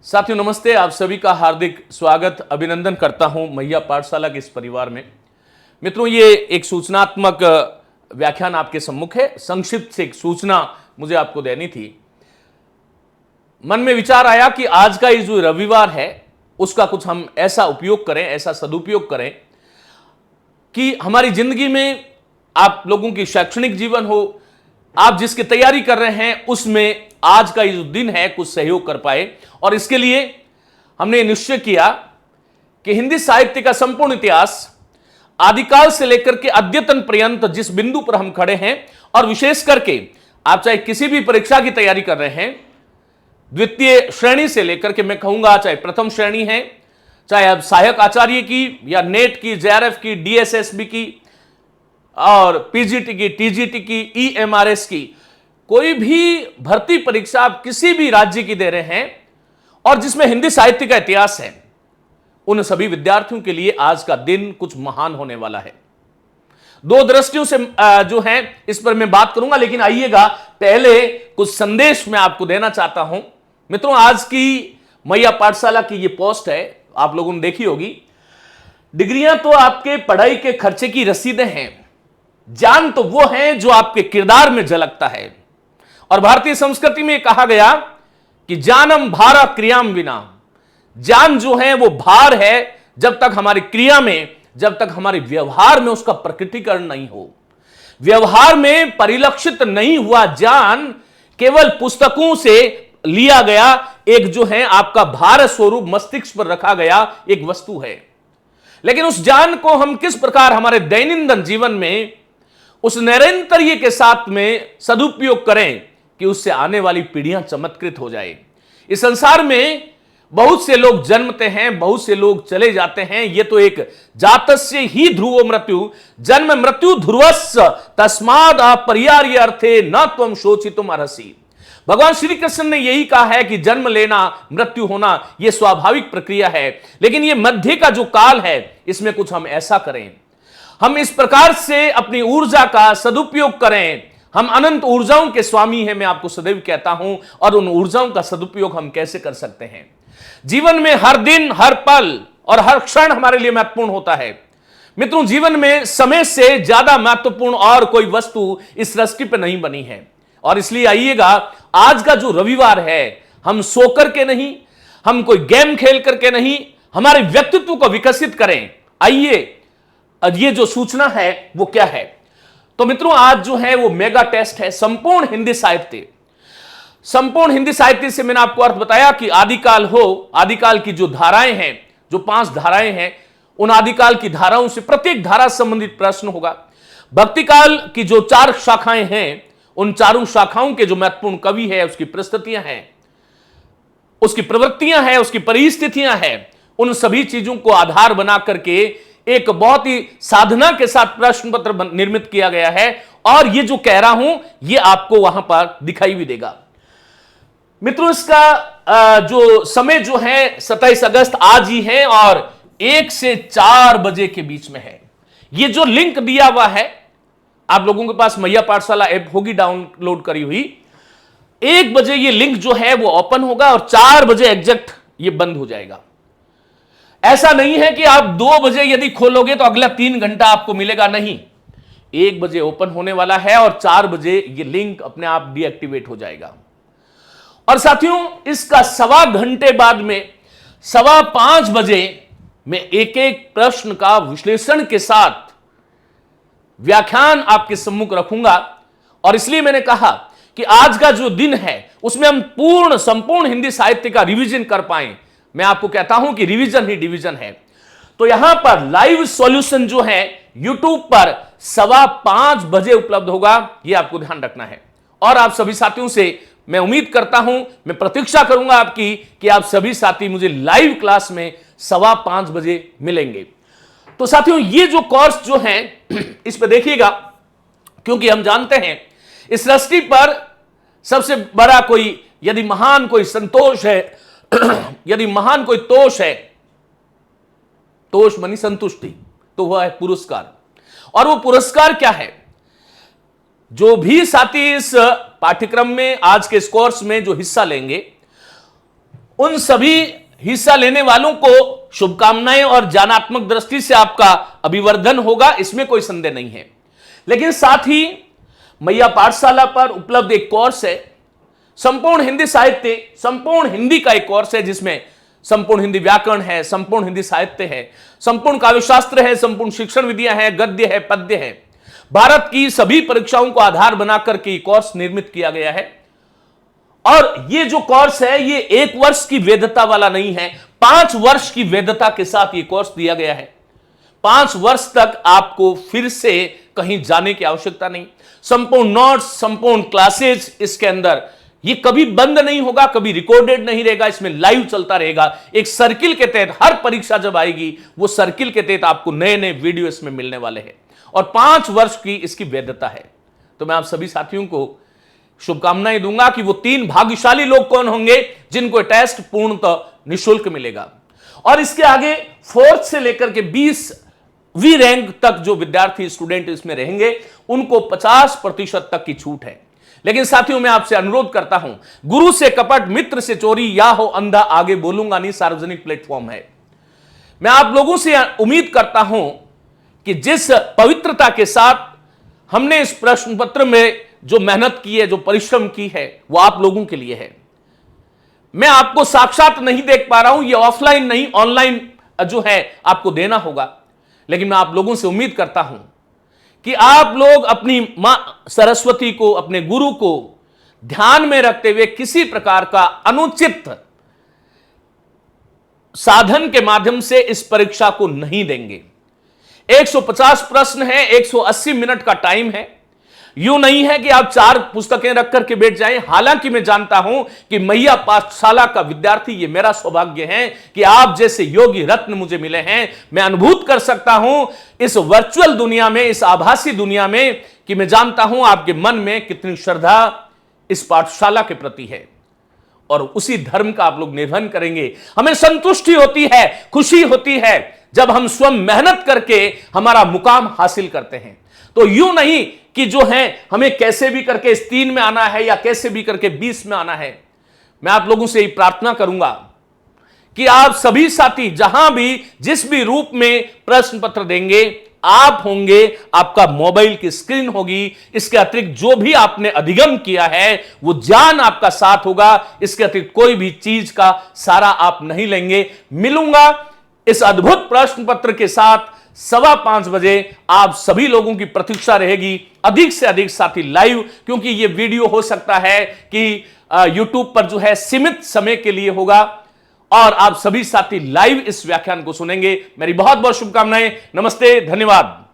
साथियों नमस्ते, आप सभी का हार्दिक स्वागत अभिनंदन करता हूं मैया पाठशाला के इस परिवार में। मित्रों, ये एक सूचनात्मक व्याख्यान आपके सम्मुख है। संक्षिप्त से एक सूचना मुझे आपको देनी थी। मन में विचार आया कि आज का ये जो रविवार है उसका कुछ हम ऐसा उपयोग करें, ऐसा सदुपयोग करें कि हमारी जिंदगी में आप लोगों की शैक्षणिक जीवन हो, आप जिसकी तैयारी कर रहे हैं उसमें आज का ये जो दिन है कुछ सहयोग कर पाए। और इसके लिए हमने निश्चय किया कि हिंदी साहित्य का संपूर्ण इतिहास आदिकाल से लेकर के अद्यतन पर्यंत जिस बिंदु पर हम खड़े हैं, और विशेष करके आप चाहे किसी भी परीक्षा की तैयारी कर रहे हैं, द्वितीय श्रेणी से लेकर के मैं कहूंगा चाहे प्रथम श्रेणी है, चाहे अब सहायक आचार्य की या नेट की, जेआरएफ की, डीएसएसबी की और पीजीटी की, टीजीटी की, ईएमआरएस की, कोई भी भर्ती परीक्षा आप किसी भी राज्य की दे रहे हैं और जिसमें हिंदी साहित्य का इतिहास है, उन सभी विद्यार्थियों के लिए आज का दिन कुछ महान होने वाला है। दो दृष्टियों से जो है इस पर मैं बात करूंगा, लेकिन आइएगा पहले कुछ संदेश मैं आपको देना चाहता हूं। मित्रों, आज की मैया पाठशाला की ये पोस्ट है, आप लोगों ने देखी होगी। डिग्रियां तो आपके पढ़ाई के खर्चे की रसीदें हैं, ज्ञान तो वो है जो आपके किरदार में झलकता है। और भारतीय संस्कृति में कहा गया कि ज्ञानम भारा क्रियाम विना, ज्ञान जो है वो भार है जब तक हमारी क्रिया में, जब तक हमारे व्यवहार में उसका प्रकटीकरण नहीं हो। व्यवहार में परिलक्षित नहीं हुआ ज्ञान केवल पुस्तकों से लिया गया एक जो है आपका भार स्वरूप मस्तिष्क पर रखा गया एक वस्तु है। लेकिन उस ज्ञान को हम किस प्रकार हमारे दैनंदिन जीवन में उस निरंतर्य के साथ में सदुपयोग करें कि उससे आने वाली पीढ़ियां चमत्कृत हो जाए। इस संसार में बहुत से लोग जन्मते हैं, बहुत से लोग चले जाते हैं। ये तो एक जातस्य ही ध्रुवो मृत्यु, जन्म मृत्यु ध्रुवस्य तस्माद अपरिहार्य अर्थे न त्वम शोचितुम अर्हसि। भगवान श्री कृष्ण ने यही कहा है कि जन्म लेना, मृत्यु होना यह स्वाभाविक प्रक्रिया है, लेकिन यह मध्य का जो काल है इसमें कुछ हम ऐसा करें, हम इस प्रकार से अपनी ऊर्जा का सदुपयोग करें। हम अनंत ऊर्जाओं के स्वामी हैं, मैं आपको सदैव कहता हूं, और उन ऊर्जाओं का सदुपयोग हम कैसे कर सकते हैं। जीवन में हर दिन, हर पल और हर क्षण हमारे लिए महत्वपूर्ण होता है। मित्रों, जीवन में समय से ज्यादा महत्वपूर्ण और कोई वस्तु इस सृष्टि पर नहीं बनी है। और इसलिए आइएगा, आज का जो रविवार है, हम सो करके नहीं, हम कोई गेम खेल करके नहीं, हमारे व्यक्तित्व को विकसित करें। आइए, ये जो सूचना है वो क्या है। तो मित्रों, आज जो है वो मेगा टेस्ट है संपूर्ण हिंदी साहित्य। संपूर्ण हिंदी साहित्य से मैंने आपको अर्थ बताया कि आदिकाल हो, आदिकाल की जो धाराएं हैं, जो 5 धाराएं हैं, उन आदिकाल की धाराओं से प्रत्येक धारा संबंधित प्रश्न होगा। भक्तिकाल की जो 4 शाखाएं हैं, उन चारों शाखाओं के जो महत्वपूर्ण कवि है, उसकी परिस्थितियां हैं, उसकी प्रवृत्तियां हैं, उसकी परिस्थितियां हैं, उन सभी चीजों को आधार बना करके एक बहुत ही साधना के साथ प्रश्न पत्र निर्मित किया गया है। और ये जो कह रहा हूं ये आपको वहां पर दिखाई भी देगा। मित्रों, इसका जो समय जो है 27 अगस्त आज ही है और 1 से 4 बजे के बीच में है। ये जो लिंक दिया हुआ है, आप लोगों के पास मैया पाठशाला ऐप होगी डाउनलोड करी हुई, 1 बजे ये लिंक जो है वो ओपन होगा और 4 बजे एग्जैक्ट ये बंद हो जाएगा। ऐसा नहीं है कि आप 2 बजे यदि खोलोगे तो अगला 3 घंटा आपको मिलेगा, नहीं। 1 बजे ओपन होने वाला है और 4 बजे ये लिंक अपने आप डीएक्टिवेट हो जाएगा। और साथियों, इसका 1.25 घंटे बाद में 5:15 बजे मैं एक-एक प्रश्न का विश्लेषण के साथ व्याख्यान आपके सम्मुख रखूंगा। और इसलिए मैंने कहा कि आज का जो दिन है उसमें हम संपूर्ण हिंदी साहित्य का रिवीजन कर पाए। मैं आपको कहता हूं कि रिवीजन ही डिवीजन है। तो यहां पर लाइव सॉल्यूशन जो है यूट्यूब पर 5:15 बजे उपलब्ध होगा, यह आपको ध्यान रखना है। और आप सभी साथियों से मैं उम्मीद करता हूं, मैं प्रतीक्षा करूंगा आपकी कि आप सभी साथी मुझे लाइव क्लास में 5:15 बजे मिलेंगे। तो साथियों, ये जो कोर्स जो है इस पर देखिएगा, क्योंकि हम जानते हैं इस सृष्टि पर सबसे बड़ा कोई, यदि महान कोई संतोष है, यदि महान कोई तोष है, तोष मानी संतुष्टि, तो वह है पुरस्कार। और वो पुरस्कार क्या है? जो भी साथी इस पाठ्यक्रम में, आज के इस कोर्स में जो हिस्सा लेंगे, उन सभी हिस्सा लेने वालों को शुभकामनाएं और ज्ञानात्मक दृष्टि से आपका अभिवर्धन होगा, इसमें कोई संदेह नहीं है। लेकिन साथ ही मैया पाठशाला पर उपलब्ध एक कोर्स है संपूर्ण हिंदी साहित्य, संपूर्ण हिंदी का एक कोर्स है जिसमें संपूर्ण हिंदी व्याकरण है, संपूर्ण हिंदी साहित्य है, संपूर्ण काव्यशास्त्र है, संपूर्ण शिक्षण विधियां हैं, गद्य है, पद्य है। भारत की सभी परीक्षाओं को आधार बनाकर के कोर्स निर्मित किया गया है। और ये जो कोर्स है ये 1 वर्ष की वैधता वाला नहीं है, 5 वर्ष की वैधता के साथ ये कोर्स दिया गया है। 5 वर्ष तक आपको फिर से कहीं जाने की आवश्यकता नहीं। संपूर्ण नोट्स, संपूर्ण क्लासेस इसके अंदर, ये कभी बंद नहीं होगा, कभी रिकॉर्डेड नहीं रहेगा, इसमें लाइव चलता रहेगा। एक सर्किल के तहत हर परीक्षा जब आएगी वो सर्किल के तहत आपको नए नए वीडियो इसमें मिलने वाले हैं और 5 वर्ष की इसकी वैधता है। तो मैं आप सभी साथियों को शुभकामनाएं दूंगा कि वो 3 भाग्यशाली लोग कौन होंगे जिनको टेस्ट पूर्णतः निःशुल्क मिलेगा। और इसके आगे 4th से लेकर के 20वीं रैंक तक जो विद्यार्थी स्टूडेंट इसमें रहेंगे उनको 50% तक की छूट है। लेकिन साथियों मैं आपसे अनुरोध करता हूं, गुरु से कपट मित्र से चोरी, या हो अंधा आगे बोलूंगा नहीं, सार्वजनिक प्लेटफॉर्म है। मैं आप लोगों से उम्मीद करता हूं कि जिस पवित्रता के साथ हमने इस प्रश्न पत्र में जो मेहनत की है, जो परिश्रम की है, वो आप लोगों के लिए है। मैं आपको साक्षात नहीं देख पा रहा हूं, ये ऑफलाइन नहीं ऑनलाइन जो है आपको देना होगा। लेकिन मैं आप लोगों से उम्मीद करता हूं कि आप लोग अपनी मां सरस्वती को, अपने गुरु को ध्यान में रखते हुए किसी प्रकार का अनुचित साधन के माध्यम से इस परीक्षा को नहीं देंगे। 150 प्रश्न है, 180 मिनट का टाइम है। यूं नहीं है कि आप 4 पुस्तकें रख करके बैठ जाएं। हालांकि मैं जानता हूं कि मैया पाठशाला का विद्यार्थी, ये मेरा सौभाग्य है कि आप जैसे योगी रत्न मुझे मिले हैं। मैं अनुभूत कर सकता हूं इस वर्चुअल दुनिया में, इस आभासी दुनिया में, कि मैं जानता हूं आपके मन में कितनी श्रद्धा इस पाठशाला के प्रति है और उसी धर्म का आप लोग निर्वहन करेंगे। हमें संतुष्टि होती है, खुशी होती है जब हम स्वयं मेहनत करके हमारा मुकाम हासिल करते हैं। तो यूं नहीं कि जो है हमें कैसे भी करके इस 3 में आना है या कैसे भी करके 20 में आना है। मैं आप लोगों से यही प्रार्थना करूंगा कि आप सभी साथी जहां भी जिस भी रूप में प्रश्न पत्र देंगे, आप होंगे, आपका मोबाइल की स्क्रीन होगी, इसके अतिरिक्त जो भी आपने अधिगम किया है वो ज्ञान आपका साथ होगा। इसके अतिरिक्त कोई भी चीज का सारा आप नहीं लेंगे। मिलूंगा इस अद्भुत प्रश्न पत्र के साथ 5:15 बजे। आप सभी लोगों की प्रतीक्षा रहेगी, अधिक से अधिक साथी लाइव, क्योंकि यह वीडियो हो सकता है कि YouTube पर जो है सीमित समय के लिए होगा और आप सभी साथी लाइव इस व्याख्यान को सुनेंगे। मेरी बहुत बहुत शुभकामनाएं। नमस्ते, धन्यवाद।